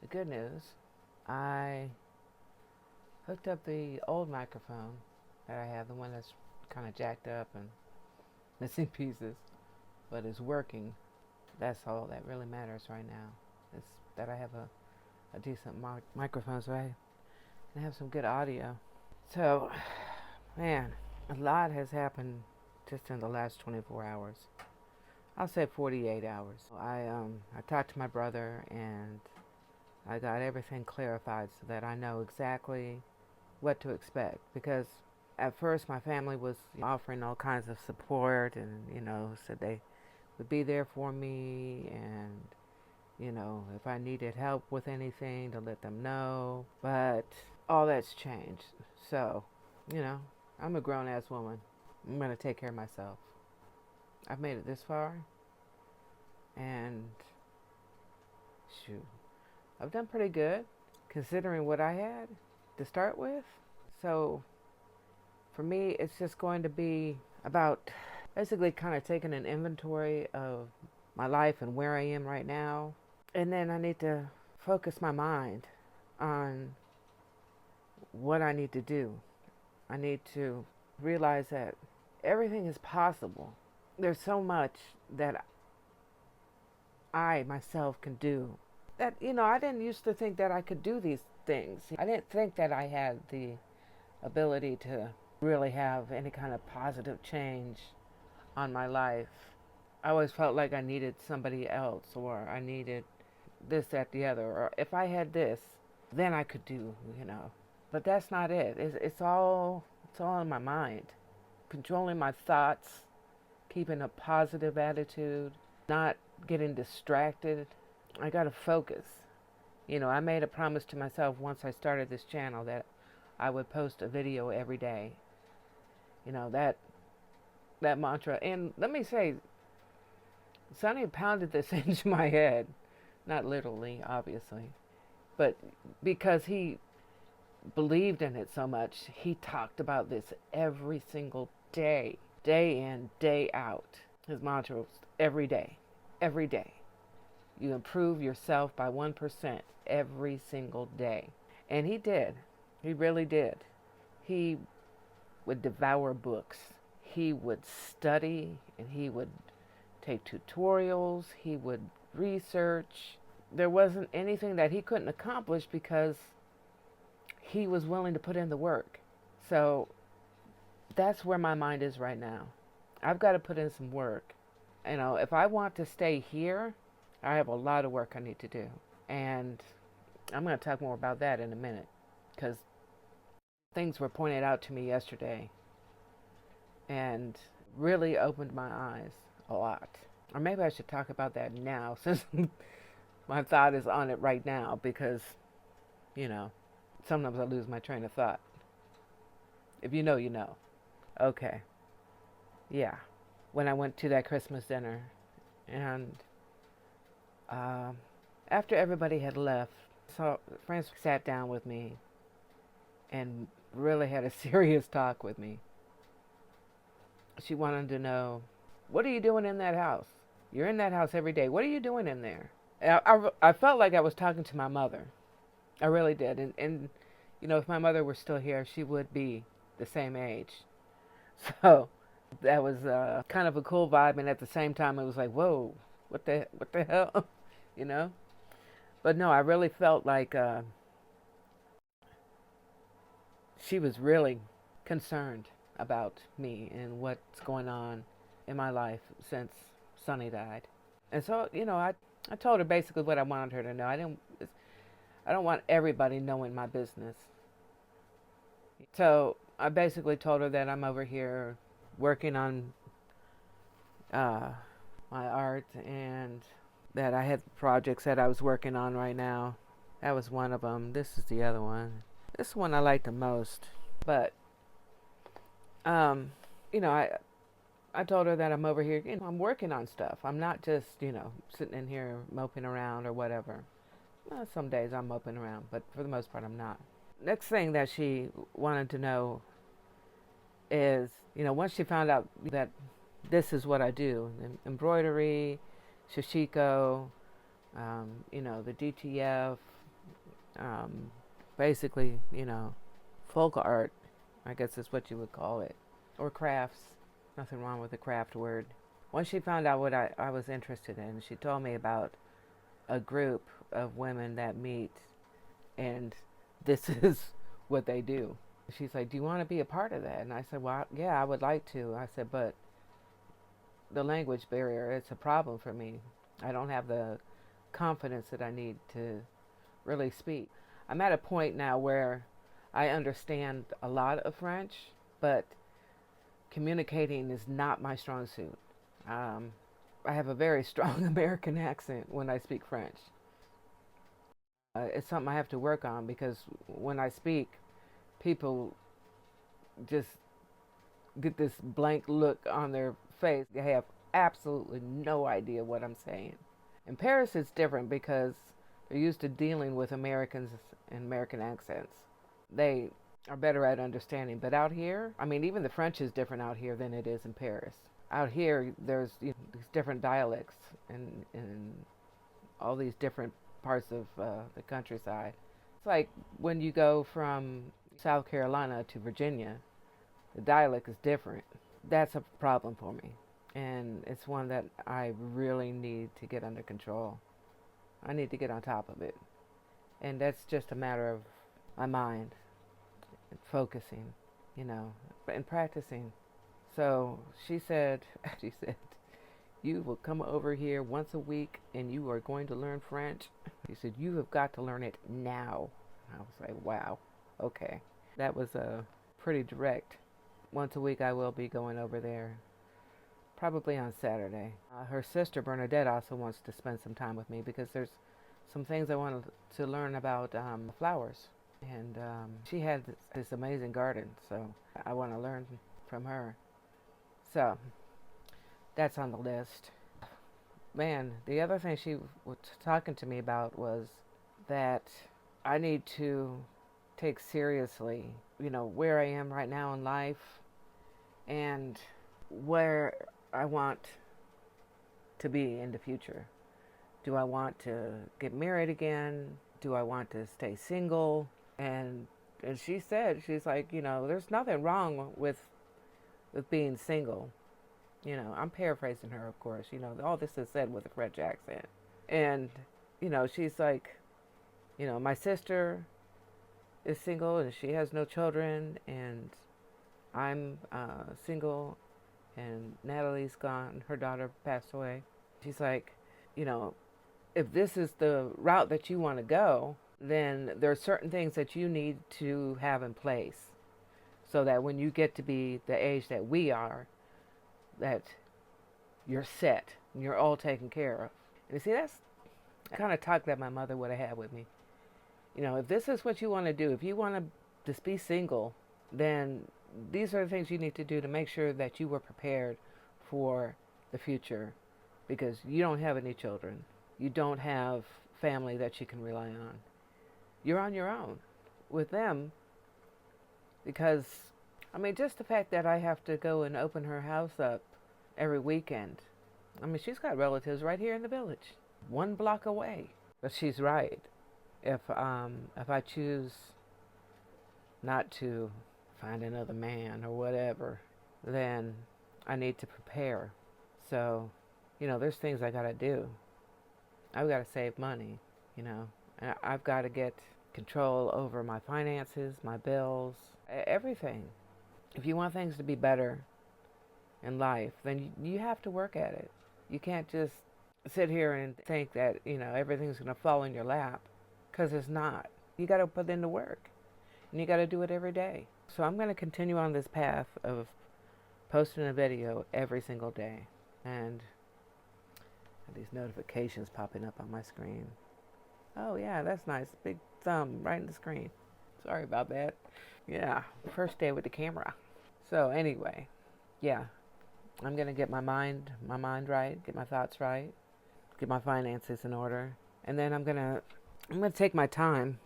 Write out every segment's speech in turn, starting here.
the good news, I hooked up the old microphone that I have, the one that's kind of jacked up and missing pieces, but it's working. That's all that really matters right now, is that I have a decent microphone so I can have some good audio. So, man, a lot has happened just in the last 24 hours. I'll say 48 hours. I talked to my brother and I got everything clarified so that I know exactly what to expect, because at first my family was offering all kinds of support and, said they would be there for me, and, if I needed help with anything to let them know. But all that's changed. So, I'm a grown ass woman. I'm going to take care of myself. I've made it this far, and shoot, I've done pretty good considering what I had to start with. So for me, it's just going to be about basically kind of taking an inventory of my life and where I am right now. And then I need to focus my mind on what I need to do. I need to realize that everything is possible. There's so much that I myself can do. That, I didn't used to think that I could do these things. I didn't think that I had the ability to really have any kind of positive change on my life. I always felt like I needed somebody else, or I needed this, that, the other, or if I had this, then I could do, But that's not it. It's all in my mind. Controlling my thoughts, keeping a positive attitude, not getting distracted. I gotta focus. I made a promise to myself once I started this channel that I would post a video every day. That mantra. And let me say, Sonny pounded this into my head. Not literally, obviously. But because he believed in it so much, he talked about this every single day. Day in, day out. His mantra was every day. Every day. You improve yourself by 1% every single day. And he did. He really did. He would devour books. He would study, and he would take tutorials. He would research. There wasn't anything that he couldn't accomplish because he was willing to put in the work. So that's where my mind is right now. I've got to put in some work. If I want to stay here, I have a lot of work I need to do. And I'm going to talk more about that in a minute, because things were pointed out to me yesterday and really opened my eyes a lot. Or maybe I should talk about that now, since my thought is on it right now, because, sometimes I lose my train of thought. If you know, you know. Okay. Yeah. When I went to that Christmas dinner, and after everybody had left, so Franscios sat down with me and really had a serious talk with me. She wanted to know, what are you doing in that house? You're in that house every day. What are you doing in there? I felt like I was talking to my mother. I really did. And if my mother were still here, she would be the same age. So that was kind of a cool vibe. And at the same time, it was like, whoa, what the hell? But no, I really felt like she was really concerned about me and what's going on in my life since Sonny died. And so, I told her basically what I wanted her to know. I don't want everybody knowing my business. So I basically told her that I'm over here working on my art, and that I had projects that I was working on right now. That was one of them. This is the other one. This one I like the most. But, I told her that I'm over here, I'm working on stuff. I'm not just, sitting in here moping around or whatever. Well, some days I'm moping around, but for the most part I'm not. Next thing that she wanted to know is, once she found out that this is what I do, embroidery, shishiko, the DTF, um, basically, folk art, I guess is what you would call it, or crafts. Nothing wrong with the craft word. Once she found out what I was interested in, she told me about a group of women that meet, and this is what they do. She's like, do you want to be a part of that? And I said, well, yeah, I would like to. I said, but the language barrier, it's a problem for me. I don't have the confidence that I need to really speak. I'm at a point now where I understand a lot of French, but communicating is not my strong suit. I have a very strong American accent when I speak French. It's something I have to work on because when I speak, people just get this blank look on their face. They have absolutely no idea what I'm saying. In Paris, it's different because they're used to dealing with Americans and American accents. They are better at understanding. But out here, I mean, even the French is different out here than it is in Paris. Out here, there's these different dialects in all these different parts of the countryside. It's like when you go from South Carolina to Virginia, the dialect is different. That's a problem for me. And it's one that I really need to get under control. I need to get on top of it. And that's just a matter of my mind and focusing, and practicing. So she said, you will come over here once a week and you are going to learn French. She said, you have got to learn it now. I was like, wow, okay. That was pretty direct. Once a week I will be going over there, probably on Saturday. Her sister, Bernadette, also wants to spend some time with me because there's some things I wanted to learn about flowers. And she had this amazing garden, so I want to learn from her. So that's on the list. Man, the other thing she was talking to me about was that I need to take seriously, where I am right now in life and where I want to be in the future. Do I want to get married again? Do I want to stay single? And she said, she's like, there's nothing wrong with being single. I'm paraphrasing her, of course. All this is said with a French accent. And, she's like, my sister is single and she has no children, and I'm single, and Natalie's gone. Her daughter passed away. She's like, if this is the route that you want to go, then there are certain things that you need to have in place so that when you get to be the age that we are, that you're set and you're all taken care of. And you see, that's the kind of talk that my mother would have had with me. If this is what you want to do, if you want to just be single, then these are the things you need to do to make sure that you were prepared for the future, because you don't have any children. You don't have family that you can rely on. You're on your own with them because, just the fact that I have to go and open her house up every weekend. She's got relatives right here in the village, 1 block away. But she's right. If I choose not to find another man or whatever, then I need to prepare. So, there's things I got to do. I've got to save money, and I've got to get control over my finances, my bills, everything. If you want things to be better in life, then you have to work at it. You can't just sit here and think that, everything's going to fall in your lap, because it's not. You got to put in the work, and you got to do it every day. So I'm going to continue on this path of posting a video every single day. And these notifications popping up on my screen. Oh yeah, that's nice. Big thumb right in the screen. Sorry about that. Yeah, first day with the camera. So anyway, yeah, I'm gonna get my mind right, get my thoughts right, get my finances in order, and then I'm gonna take my time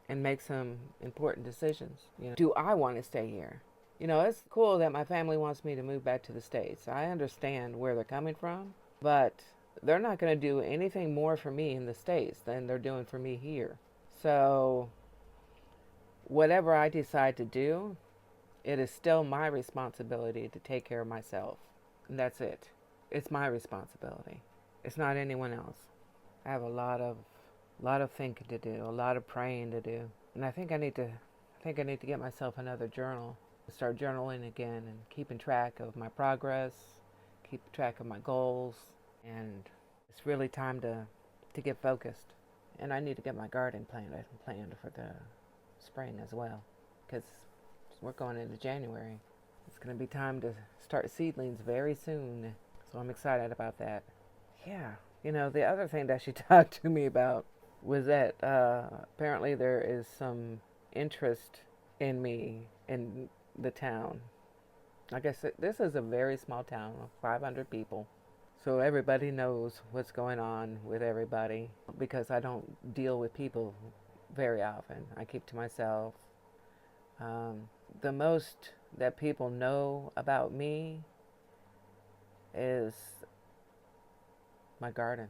and make some important decisions. Do I want to stay here? It's cool that my family wants me to move back to the States. I understand where they're coming from, but they're not going to do anything more for me in the States than they're doing for me here. So whatever I decide to do, it is still my responsibility to take care of myself. And that's it. It's my responsibility. It's not anyone else. I have a lot of thinking to do, a lot of praying to do. And I think I need to get myself another journal. Start journaling again and keeping track of my progress, keep track of my goals, and it's really time to get focused. And I need to get my garden planned for the spring as well, because we're going into January. It's going to be time to start seedlings very soon. So I'm excited about that. Yeah. The other thing that she talked to me about was that apparently there is some interest in me in the town. Like I said, this is a very small town of 500 people. So everybody knows what's going on with everybody because I don't deal with people very often. I keep to myself. The most that people know about me is my garden.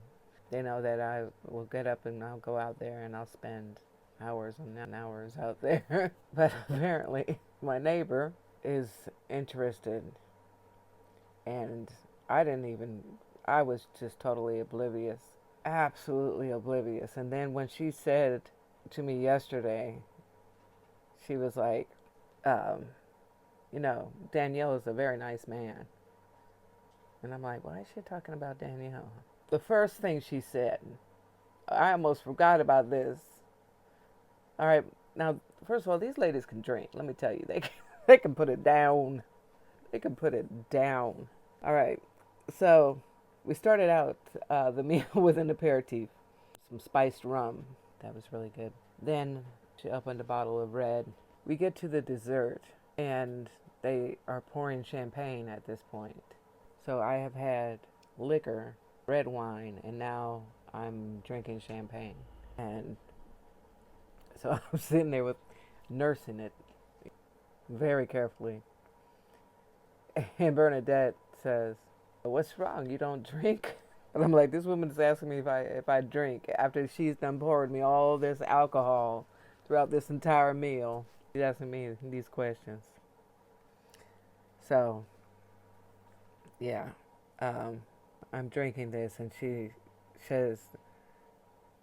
They know that I will get up and I'll go out there and I'll spend hours and hours out there. But apparently, my neighbor is interested, and I was just totally oblivious. Absolutely oblivious. And then when she said to me yesterday, she was like, um, Danielle is a very nice man. And I'm like, why is she talking about Danielle? The first thing she said, I almost forgot about this. All right, now, first of all, these ladies can drink. Let me tell you, they can put it down. They can put it down. All right, so we started out the meal with an aperitif, some spiced rum. That was really good. Then she opened a bottle of red. We get to the dessert, and they are pouring champagne at this point. So I have had liquor, red wine, and now I'm drinking champagne. And so I'm sitting there nursing it very carefully. And Bernadette says, "What's wrong? You don't drink?" And I'm like, this woman is asking me if I drink after she's done poured me all this alcohol throughout this entire meal. She's asking me these questions. So, yeah, um, I'm drinking this, and she says,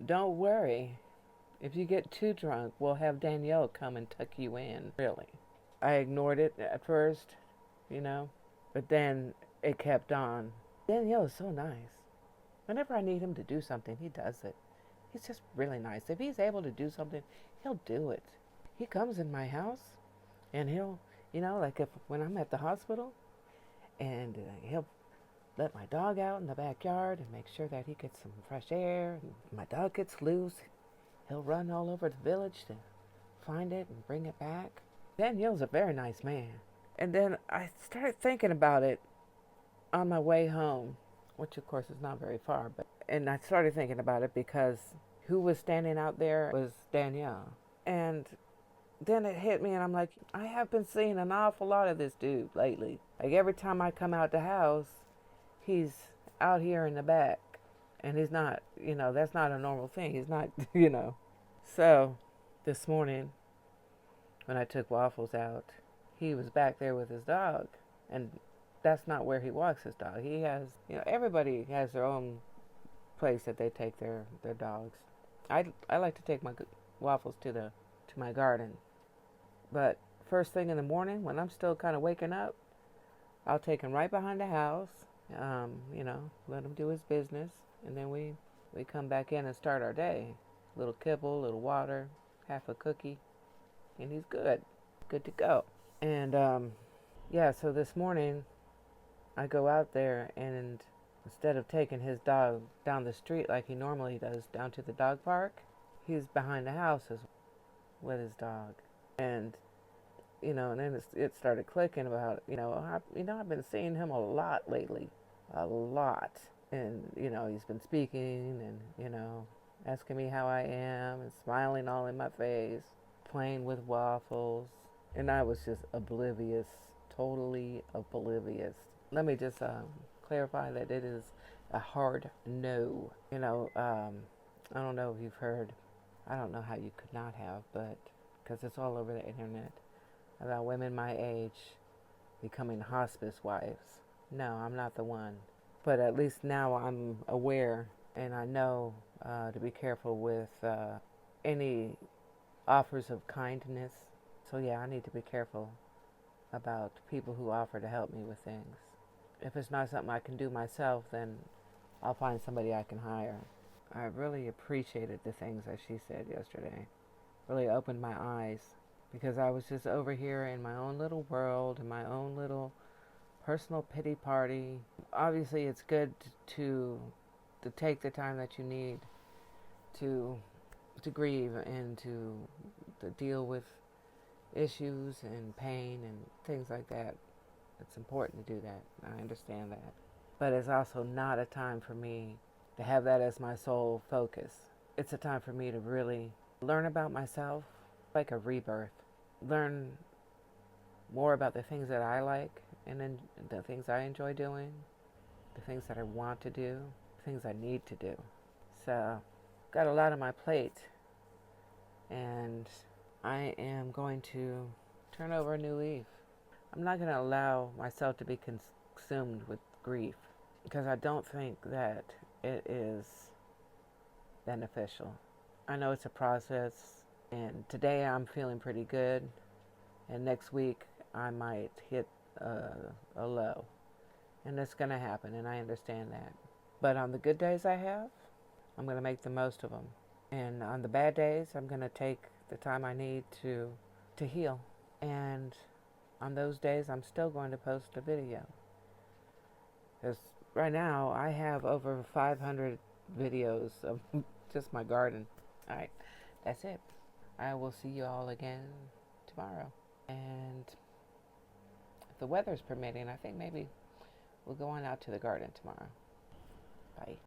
"Don't worry. If you get too drunk, we'll have Danielle come and tuck you in." Really. I ignored it at first, but then it kept on. Danielle is so nice. Whenever I need him to do something, he does it. He's just really nice. If he's able to do something, he'll do it. He comes in my house, and he'll, like when I'm at the hospital, and he'll let my dog out in the backyard and make sure that he gets some fresh air. And my dog gets loose, he'll run all over the village to find it and bring it back. Danielle's a very nice man. And then I started thinking about it on my way home, which of course is not very far, and I started thinking about it because who was standing out there was Danielle. And then it hit me, and I'm like, I have been seeing an awful lot of this dude lately. Like every time I come out the house, he's out here in the back. And he's not, that's not a normal thing. He's not, So this morning, when I took Waffles out, he was back there with his dog. And that's not where he walks his dog. He has, everybody has their own place that they take their dogs. I like to take my Waffles to my garden. But first thing in the morning, when I'm still kind of waking up, I'll take him right behind the house, let him do his business. And then we come back in and start our day. A little kibble, a little water, half a cookie, and he's good to go. And so this morning I go out there, and instead of taking his dog down the street like he normally does down to the dog park, he's behind the house with his dog. And and then it started clicking about I've been seeing him a lot lately, a lot. And he's been speaking and asking me how I am and smiling all in my face, playing with Waffles. And I was just oblivious, totally oblivious. Let me just clarify that it is a hard no. I don't know if you've heard I don't know how you could not have, but because it's all over the internet about women my age becoming hospice wives. No, I'm not the one. But at least now I'm aware and I know to be careful with any offers of kindness. So yeah, I need to be careful about people who offer to help me with things. If it's not something I can do myself, then I'll find somebody I can hire. I really appreciated the things that she said yesterday. Really opened my eyes because I was just over here in my own little world, in my own little personal pity party. Obviously, it's good to take the time that you need to grieve and to deal with issues and pain and things like that. It's important to do that. I understand that. But it's also not a time for me to have that as my sole focus. It's a time for me to really learn about myself, like a rebirth. Learn more about the things that I like and then the things I enjoy doing, the things that I want to do, the things I need to do. So, got a lot on my plate, and I am going to turn over a new leaf. I'm not going to allow myself to be consumed with grief because I don't think that it is beneficial. I know it's a process, and today I'm feeling pretty good, and next week I might hit a low, and it's going to happen, and I understand that. But on the good days I have, I'm going to make the most of them, and on the bad days, I'm going to take the time I need to heal, and on those days, I'm still going to post a video. Because right now, I have over 500 videos of just my garden. Alright, that's it. I will see you all again tomorrow. And if the weather's permitting, I think maybe we'll go on out to the garden tomorrow. Bye.